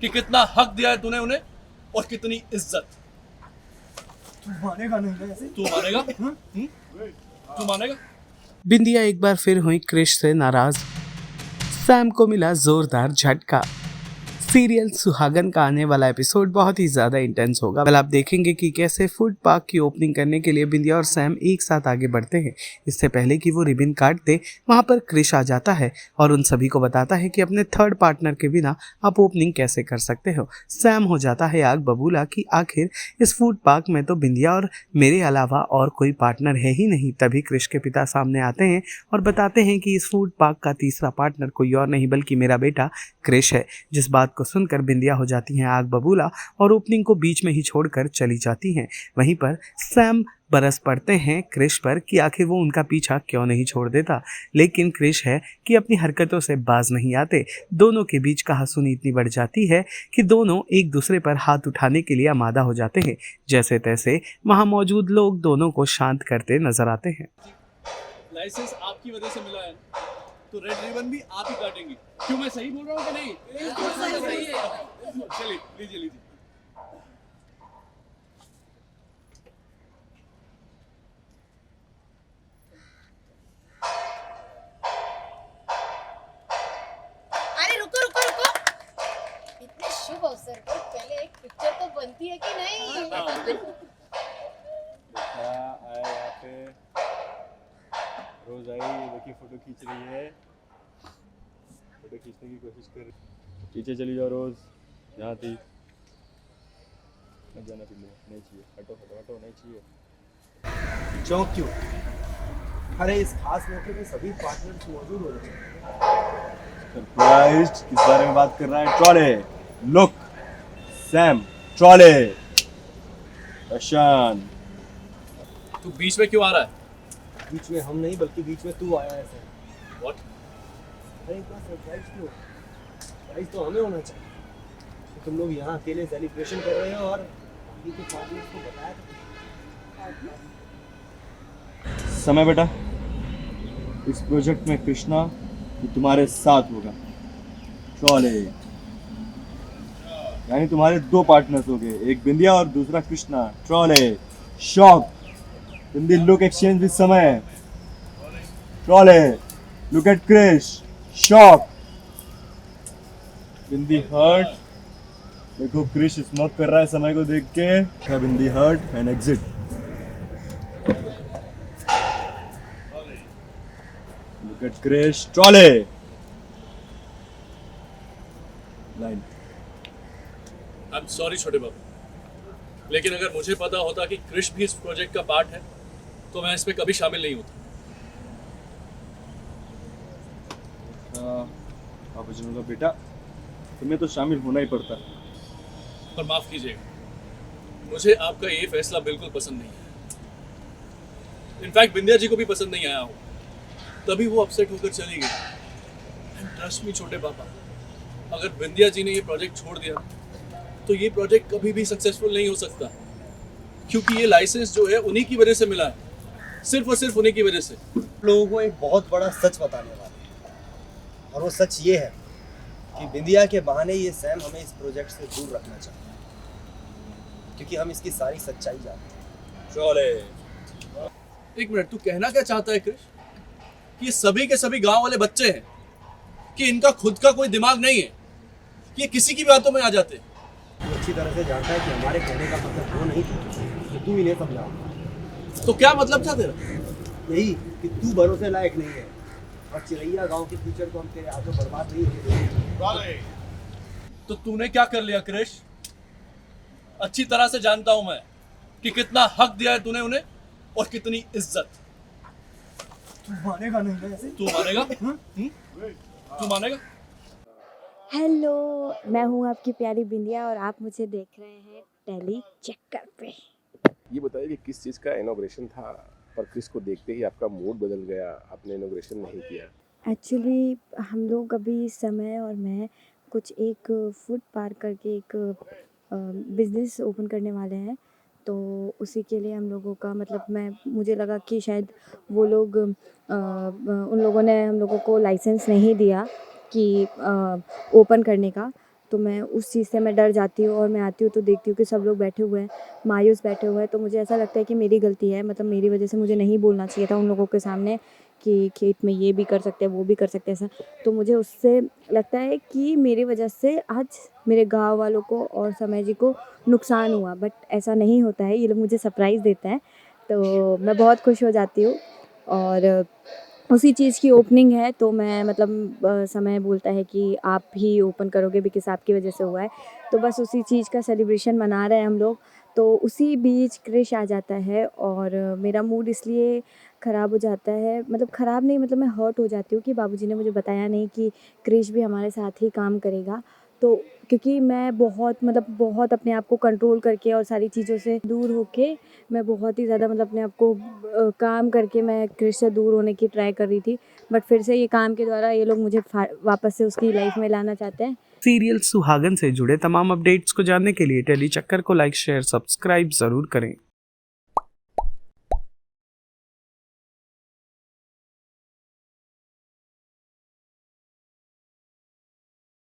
कि कितना हक दिया है तूने उन्हें और कितनी इज्जत। तू मानेगा नहीं ना ऐसे? तू मानेगा? तू मानेगा? बिंदिया एक बार फिर हुई क्रिश से नाराज। सैम को मिला जोरदार झटका। सीरियल सुहागन का आने वाला एपिसोड बहुत ही ज्यादा इंटेंस होगा। कल आप देखेंगे कि कैसे फूड पार्क की ओपनिंग करने के लिए बिंदिया और सैम एक साथ आगे बढ़ते हैं। इससे पहले कि वो रिबन काट दे, वहां पर क्रिश आ जाता है और उन सभी को बताता है कि अपने थर्ड पार्टनर के बिना आप ओपनिंग कैसे कर सकते हो। सैम हो जाता है आग बबूला कि आखिर इस फूड पार्क में तो बिंदिया और मेरे अलावा और कोई पार्टनर है ही नहीं। तभी क्रिश के पिता सामने आते हैं और बताते हैं कि इस फूड पार्क का तीसरा पार्टनर कोई और नहीं बल्कि मेरा बेटा क्रिश है। जिस बात को सुनकर बिंदिया हो जाती हैं आग बबूला और ओपनिंग को बीच में ही छोड़कर चली जाती हैं। वहीं पर सैम बरस पड़ते हैं क्रिश पर कि आखिर वो उनका पीछा क्यों नहीं छोड़ देता, लेकिन क्रिश है कि अपनी हरकतों से बाज नहीं आते। दोनों के बीच कहासुनी इतनी बढ़ जाती है कि दोनों एक दूसरे पर हाथ उठाने के लिए आमादा हो जाते हैं। जैसे तैसे वहां मौजूद लोग दोनों को शांत करते नजर आते हैं। लाइसेंस आपकी वजह से मिला है तो रेड रिबन भी आप ही काटेंगे। क्यों, मैं सही बोल रहा हूँ कि नहीं? सही है। चलिए लीजिए लीजिए। अरे रुको रुको रुको, इतने शुभ अवसर पर पहले एक पिक्चर तो बनती है कि नहीं? देखा आया यहाँ पे, रोज आई, ये देखिए फोटो खींच रही है, फोटो खींचने की कोशिश कर रही। पीछे चली जाओ रोज, यहाँ थी। मत जाना पिल्लू, नहीं चाहिए, हटो हटो हटो, नहीं चाहिए। चौंक क्यों? अरे इस खास मौके पे सभी पार्टनर्स मौजूद हो रहे हैं। सरप्राइज्ड, किस बारे में बात कर रहा है? ट्रॉले, लुक, सैम, ट्रॉले, प्रशांत। तू बीच में क्यों आ रहा है? बीच में हम नहीं बल्कि बीच में तू आया है सर। What? अरे इतना सरप्राइज क्यों? सरप्राइज तो हमें होना चाहिए कि तुम लोग यहाँ अकेले सेलिब्रेशन कर रहे हो और बाकी के पार्टनर्स को बताया था। समय बेटा, इस प्रोजेक्ट में कृष्णा ये तुम्हारे साथ होगा। ट्रॉले यानी तुम्हारे दो पार्टनर्स हो गए, एक बिंदिया और दूसरा Krishna. Trolley, shock, Bindi look exchange with Samay. Trolley, look at Krish, shock. Bindi hurt, देखो क्रिश स्मोक कर रहा है समय को देख के। Bindi hurt and exit. Look at Krish, trolley. Line. I am sorry छोटे बाबू, लेकिन अगर मुझे पता होता कि क्रिश भी इस प्रोजेक्ट का पार्ट है तो मैं इसमें कभी शामिल नहीं होता। पापा जी का बेटा, तुम्हें तो शामिल होना ही पड़ता। पर माफ कीजिएगा, मुझे आपका ये फैसला बिल्कुल पसंद नहीं है। इनफैक्ट बिंदिया जी को भी पसंद नहीं आया हो, तभी वो अपसेट होकर चली गई। एंड ट्रस्ट मी छोटे पापा, अगर बिंदिया जी ने ये प्रोजेक्ट छोड़ दिया तो ये प्रोजेक्ट कभी भी सक्सेसफुल नहीं हो सकता, क्योंकि ये लाइसेंस जो है उन्हीं की वजह से मिला है, सिर्फ और सिर्फ उन्हीं की वजह से। लोगों को एक बहुत बड़ा सच बताने वाले हैं और वो सच ये है कि बिंदिया के बहाने ये सैम हमें इस प्रोजेक्ट से दूर रखना चाहता है, क्योंकि हम इसकी सारी सच्चाई जानते हैं। ट्रॉले। एक मिनट, तू कहना क्या चाहता है क्रिश? कि ये सभी के सभी गांव वाले बच्चे हैं, कि इनका खुद का कोई दिमाग नहीं है, कि ये किसी की बातों में आ जाते हैं। तू अच्छी तरह से जानता है कि हमारे कहने का मतलब वो नहीं था, तू इन्हें समझा। तो क्या मतलब था तेरा? यही कि तू भरोसे लायक नहीं है और चिरैया गांव के फ्यूचर को हम तेरे हाथों बर्बाद नहीं होने देंगे। तो तूने क्या कर लिया क्रिश? अच्छी तरह से जानता हूं मैं कि कितना हक दिया है तूने उन्हें और कितनी इज्जत। तू मानेगा नहीं ना ऐसे? तू मानेगा? तू मानेगा? हेलो, मैं हूँ आपकी प्यारी बिंदिया और आप मुझे देख रहे हैं टेली चक्कर पे। ये बताइए कि किस चीज़ का इनॉग्रेशन था पर क्रिस को देखते ही आपका मूड बदल गया, आपने इनॉग्रेशन नहीं किया? एक्चुअली हम लोग अभी समय और मैं कुछ एक फूड पार्क करके एक बिज़नेस ओपन करने वाले हैं, तो उसी के लिए हम लोगों का मतलब मुझे लगा कि शायद वो लोग उन लोगों ने हम लोगों को लाइसेंस नहीं दिया कि ओपन करने का, तो मैं उस चीज़ से मैं डर जाती हूँ और मैं आती हूँ तो देखती हूँ कि सब लोग बैठे हुए हैं, मायूस बैठे हुए हैं, तो मुझे ऐसा लगता है कि मेरी गलती है, मतलब मेरी वजह से मुझे नहीं बोलना चाहिए था उन लोगों के सामने कि खेत में ये भी कर सकते हैं, वो भी कर सकते हैं ऐसा। तो मुझे उससे लगता है कि मेरी वजह से आज मेरे गाँव वालों को और समय जी को नुकसान हुआ, बट ऐसा नहीं होता है, ये लोग मुझे सरप्राइज़ देते हैं, तो मैं बहुत खुश हो जाती हूँ। और उसी चीज़ की ओपनिंग है तो मैं मतलब समय बोलता है कि आप ही ओपन करोगे बिकॉज़ आपकी वजह से हुआ है, तो बस उसी चीज़ का सेलिब्रेशन मना रहे हैं हम लोग। तो उसी बीच क्रिश आ जाता है और मेरा मूड इसलिए ख़राब हो जाता है, मतलब ख़राब नहीं, मतलब मैं हर्ट हो जाती हूँ कि बाबूजी ने मुझे बताया नहीं कि क्रिश भी हमारे साथ ही काम करेगा। तो क्योंकि मैं बहुत मतलब बहुत अपने आप को कंट्रोल करके और सारी चीज़ों से दूर होके मैं बहुत ही ज़्यादा मतलब अपने आप को काम करके मैं क्रिश से दूर होने की ट्राई कर रही थी, बट फिर से ये काम के द्वारा ये लोग मुझे वापस से उसकी लाइफ में लाना चाहते हैं। सीरियल सुहागन से जुड़े तमाम अपडेट्स को जानने के लिए टेली चक्कर को लाइक शेयर सब्सक्राइब जरूर करें।